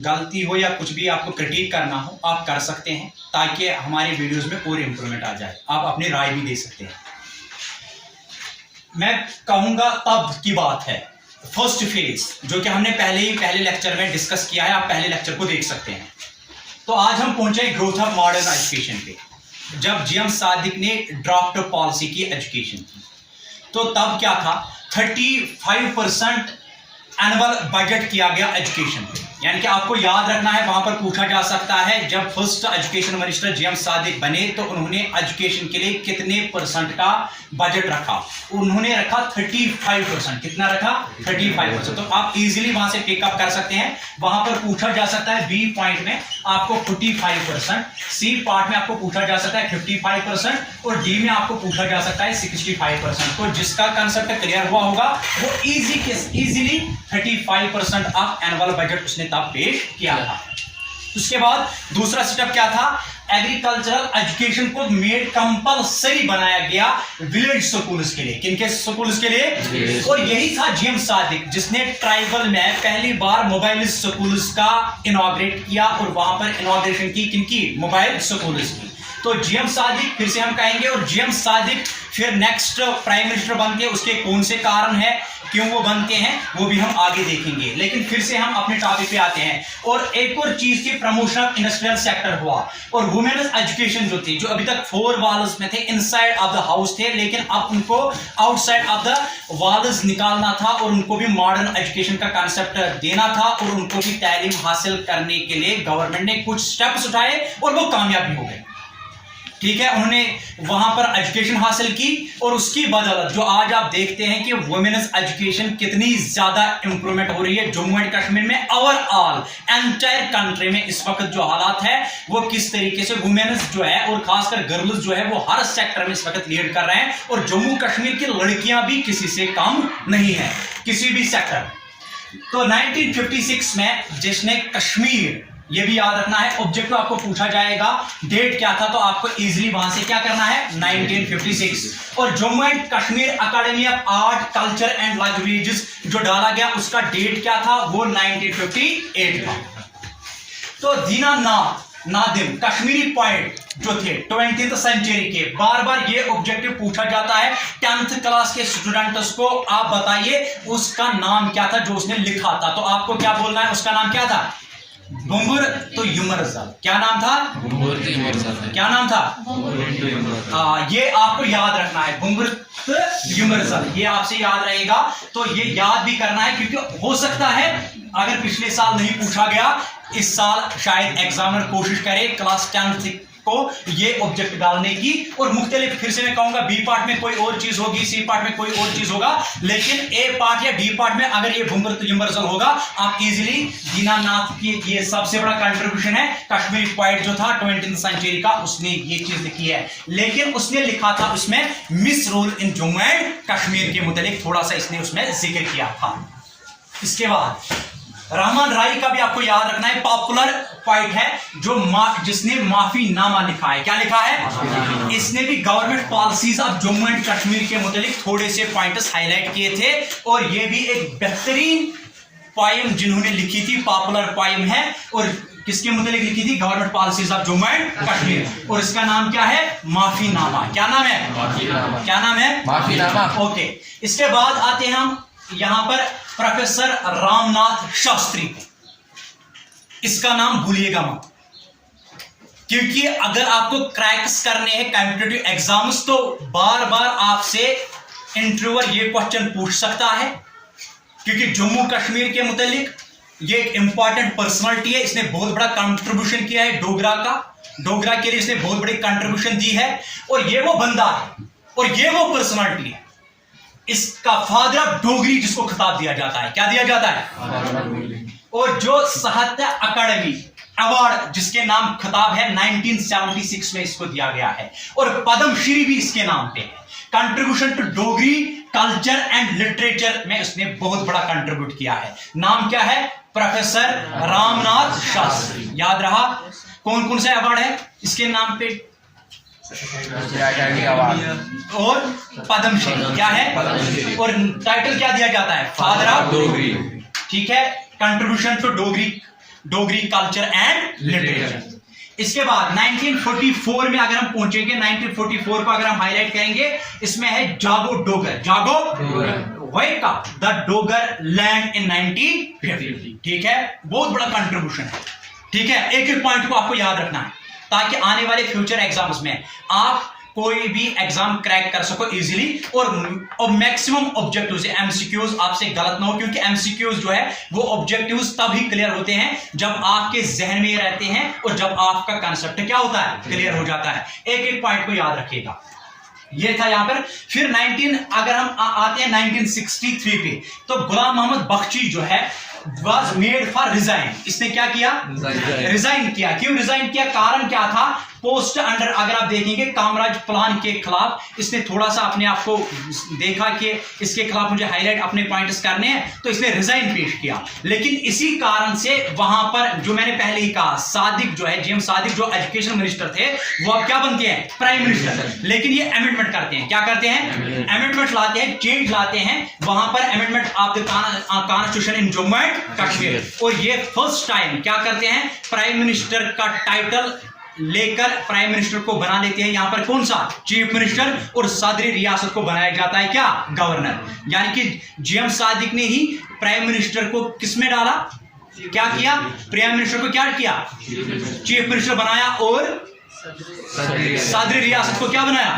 गलती हो या कुछ भी आपको क्रिटिक करना हो आप कर सकते हैं, ताकि हमारे वीडियोस में और इम्प्रूवमेंट आ जाए। आप अपनी राय भी दे सकते हैं। मैं कहूँगा तब की बात है, फर्स्ट फेज, जो कि हमने पहले लेक्चर में डिस्कस किया है। आप पहले लेक्चर को देख सकते हैं। तो आज हम पहुंचे ग्रोथ ऑफ मॉडर्न एजुकेशन पे, जब जीएम सादिक ने ड्राफ्ट पॉलिसी की एजुकेशन की। तो तब क्या था, 35% एनुअल बजट किया गया एजुकेशन पे। यानी कि आपको याद रखना है, वहां पर पूछा जा सकता है जब first education minister GM Sadiq बने तो उन्होंने एजुकेशन के लिए कितने परसेंट का बजट रखा। उन्होंने रखा 35%। कितना रखा? 35%। तो आप इजीली वहां से पिकअप कर सकते हैं। वहां पर पूछा जा सकता है बी पॉइंट में आपको 45%, सी पार्ट में आपको पूछा जा सकता है 55% और डी में आपको पूछा जा सकता है 65%। तो जिसका कंसेप्ट क्लियर हुआ होगा वो इजीली 35% ऑफ एनुअल बजट उसने तब पेश किया था। उसके बाद दूसरा स्टेप क्या था, एग्रीकल्चरल एजुकेशन को मेड कंपलसरी बनाया गया विलेज स्कूल्स के लिए। किनके स्कूल्स के लिए? और यही था जीएम सादिक जिसने ट्राइबल में पहली बार मोबाइल स्कूल्स का इनॉग्रेट किया और वहां पर इनॉग्रेशन की किनकी? मोबाइल स्कूल्स की। तो जीएम सादिक फिर से हम कहेंगे, और जीएम सादिक फिर नेक्स्ट प्राइम मिनिस्टर बनते हैं। उसके कौन से कारण है, क्यों वो बनते हैं, वो भी हम आगे देखेंगे। लेकिन फिर से हम अपने टॉपिक पे आते हैं। और एक और चीज की प्रमोशन ऑफ इंडस्ट्रियल सेक्टर हुआ और वुमेन्स एजुकेशन जो थी, जो अभी तक 4 वॉल्स में थे, इनसाइड ऑफ द हाउस थे, लेकिन अब उनको आउटसाइड ऑफ द वॉल्स निकालना था और उनको भी मॉडर्न एजुकेशन का कांसेप्ट देना था और उनको भी तालीम हासिल करने के लिए गवर्नमेंट ने कुछ स्टेप्स उठाए और वो कामयाब भी हो गए। ठीक है, उन्होंने वहां पर एजुकेशन हासिल की और उसकी बदौलत जो आज आप देखते हैं कि वुमेन्स एजुकेशन कितनी ज्यादा इंप्रूवमेंट हो रही है जम्मू एंड कश्मीर में, ओवरऑल एंटायर कंट्री में इस वक्त जो हालात है वो किस तरीके से वुमेन्स जो है और खासकर गर्ल्स जो है वो हर सेक्टर में इस वक्त लीड कर रहे हैं। और जम्मू कश्मीर की लड़कियां भी किसी से कम नहीं है, किसी भी सेक्टर। तो 1956 में जिसने कश्मीर, ये भी याद रखना है, ऑब्जेक्टिव आपको पूछा जाएगा डेट क्या था, तो आपको इजीली वहां से क्या करना है, 1956। और Jammu and Kashmir academy of art culture and languages जो डाला गया उसका डेट क्या था, वो 1958 था। तो दीनानाथ नादिम कश्मीरी पॉइंट जो थे 20th सेंचुरी के, बार बार ये ऑब्जेक्टिव पूछा जाता है 10th क्लास के स्टूडेंट्स को। आप बताइए उसका नाम क्या था जो उसने लिखा था, तो आपको क्या बोलना है, उसका नाम क्या था? बुंगुर तो युमरजल। क्या नाम था? क्या नाम था? ये आपको याद रखना है, बुंगुर युमरजल, ये आपसे याद रहेगा। तो ये याद भी करना है क्योंकि हो सकता है अगर पिछले साल नहीं पूछा गया, इस साल शायद एग्जामिनर कोशिश करे क्लास 10th को ये ऑब्जेक्ट डालने की। और मुख्तलिफ, फिर से मैं कहूंगा बी पार्ट में कोई और चीज होगी, सी पार्ट में कोई और चीज होगा, लेकिन ए पार्ट या डी पार्ट में अगर ये भुंगर तो युमरजल होगा, आप इजीली दीनानाथ की ये सबसे बड़ा कंट्रीब्यूशन है कश्मीरी पॉइंट जो था 20th सेंचुरी का, उसने ये चीज लिखी है। लेकिन उसने लिखा था उसमें miss rule in Jammu and Kashmir के मुतालिक थोड़ा सा इसने उसमें जिक्र किया था। इसके बाद रहमान राय का भी आपको याद रखना है, पॉपुलर पॉइंट है जो जिसने माफीनामा लिखा है। क्या लिखा है? इसने भी government policies of Jammu and Kashmir के मुतालिक थोड़े से पॉइंट्स हाईलाइट किए थे। और ये भी एक बेहतरीन पोएम जिन्होंने लिखी थी, पॉपुलर पोएम है, और किसके मुतालिक लिखी थी? Government policies of Jammu and Kashmir. और इसका नाम क्या है? माफीनामा। क्या नाम है? क्या नाम है? माफीनामा। ओके, इसके बाद आते हैं हम यहां पर प्रोफेसर रामनाथ शास्त्री। इसका नाम भूलिएगा मत, क्योंकि अगर आपको क्रैक्स करने हैं कॉम्पिटिटिव एग्जाम्स तो बार बार आपसे इंटरव्यूअर ये क्वेश्चन पूछ सकता है। क्योंकि जम्मू कश्मीर के मुतालिक ये एक इंपॉर्टेंट पर्सनालिटी है, इसने बहुत बड़ा कंट्रीब्यूशन किया है डोगरा का, डोगरा के लिए इसने बहुत बड़ी कंट्रीब्यूशन दी है। और ये वो बंदा है और ये वो पर्सनालिटी है, इसका फादर ऑफ डोगरी जिसको खिताब दिया जाता है। क्या दिया जाता है? और जो साहित्य अकादमी अवार्ड जिसके नाम खिताब है 1976 में इसको दिया गया है, और पद्मश्री भी इसके नाम पे है। Contribution to Dogri culture and literature में उसने बहुत बड़ा कंट्रीब्यूट किया है। नाम क्या है? प्रोफेसर रामनाथ शास्त्री। याद रहा? कौन कौन सा अवार्ड है इसके नाम पे? और पद्मश्री। क्या है? और टाइटल क्या दिया जाता है? Father of Dogri. ठीक है, contribution to Dogri Dogri culture and literature. इसके बाद 1944 में अगर हम पहुंचेंगे, 1944 को अगर हम हाईलाइट करेंगे, इसमें है जागो डोगर, जागो wake up the Dogar land in 1950। ठीक है, बहुत बड़ा कंट्रीब्यूशन है। ठीक है, एक एक पॉइंट को आपको याद रखना है ताकि आने वाले फ्यूचर एग्जाम्स में आप कोई भी एग्जाम क्रैक कर सको इजीली, और मैक्सिमम ऑब्जेक्टिव्स एमसीक्यूज आपसे गलत ना हो, क्योंकि एमसीक्यूज जो है वो ऑब्जेक्टिव्स तभी क्लियर होते हैं जब आपके जहन में रहते हैं और जब आपका कांसेप्ट क्या होता है, क्लियर हो जाता है। एक एक पॉइंट को याद रखिएगा। ये था यहां पर। फिर अगर हम आते हैं 1963 पे, तो गुलाम मोहम्मद बख्शी जो है was made for resign। इसने क्या किया, रिजाइन किया। क्यों रिजाइन किया, कारण क्या था, पोस्ट अंडर, अगर आप देखेंगे कामराज प्लान के खिलाफ इसने थोड़ा सा अपने आप को देखा कि इसके खिलाफ मुझे हाईलाइट अपने पॉइंट्स करने हैं, तो इसने रिजाइन पेश किया। लेकिन इसी कारण से वहां पर जो मैंने पहले ही कहा, सादिक जो है, जीएम सादिक जो एजुकेशन मिनिस्टर थे, वो अब क्या बनते हैं, प्राइम मिनिस्टर। लेकिन ये अमेंडमेंट करते हैं, क्या करते हैं, अमेंडमेंट लाते हैं, चेंज लाते हैं वहां पर, amendment of the constitution in Jammu and Kashmir. और ये फर्स्ट टाइम क्या करते हैं, प्राइम मिनिस्टर का टाइटल लेकर प्राइम मिनिस्टर को बना लेते हैं यहां पर, कौन सा, चीफ मिनिस्टर, और सदरी रियासत को बनाया जाता है क्या, गवर्नर। यानी कि जीएम सादिक ने ही प्राइम मिनिस्टर को किसमें डाला, क्या किया, प्राइम मिनिस्टर को क्या किया, चीफ मिनिस्टर बनाया, और सदरी रियासत को क्या बनाया,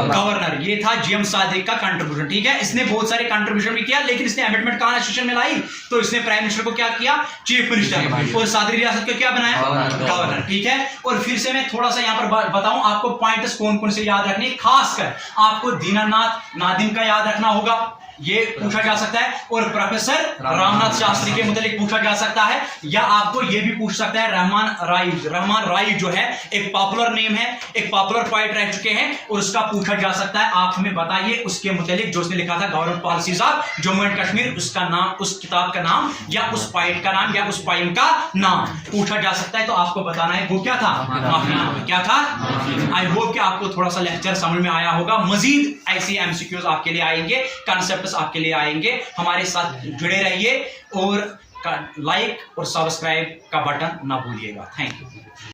गवर्नर। ये था जीएम सादिक का कंट्रीब्यूशन। ठीक है, इसने बहुत सारे कंट्रीब्यूशन भी किया, लेकिन इसने अमेंडमेंट कॉन्स्टिट्यूशन में लाई, तो इसने प्राइम मिनिस्टर को क्या किया, चीफ मिनिस्टर, और सदरी रियासत को क्या बनाया, गवर्नर। ठीक है, और फिर से मैं थोड़ा सा यहां पर बताऊं आपको पॉइंट्स कौन कौन से याद रखने, खासकर आपको दीनानाथ नादिम का याद रखना होगा, ये पूछा जा सकता है, और प्रोफेसर रामनाथ शास्त्री के मुतालिक पूछा जा सकता है, या आपको ये भी पूछ सकता है रहमान राय जो है एक पॉपुलर नेम है, एक पॉपुलर पोएट रह चुके हैं, और उसका पूछा जा सकता है, आप हमें बताइए उसके मुतालिक जो उसने लिखा था government policies of Jammu and Kashmir, उसका नाम, उस किताब का नाम, या उस पोएट का नाम, या उस पोएम का नाम पूछा जा सकता है। तो आपको बताना है वो क्या था, माफीनामा। क्या था, आई होप कि आपको थोड़ा सा लेक्चर समझ में आया होगा। मजीद ऐसे एमसीक्यूज आपके लिए आएंगे, कांसेप्ट आपके लिए आएंगे, हमारे साथ जुड़े रहिए, और लाइक और सब्सक्राइब का बटन ना भूलिएगा। Thank you.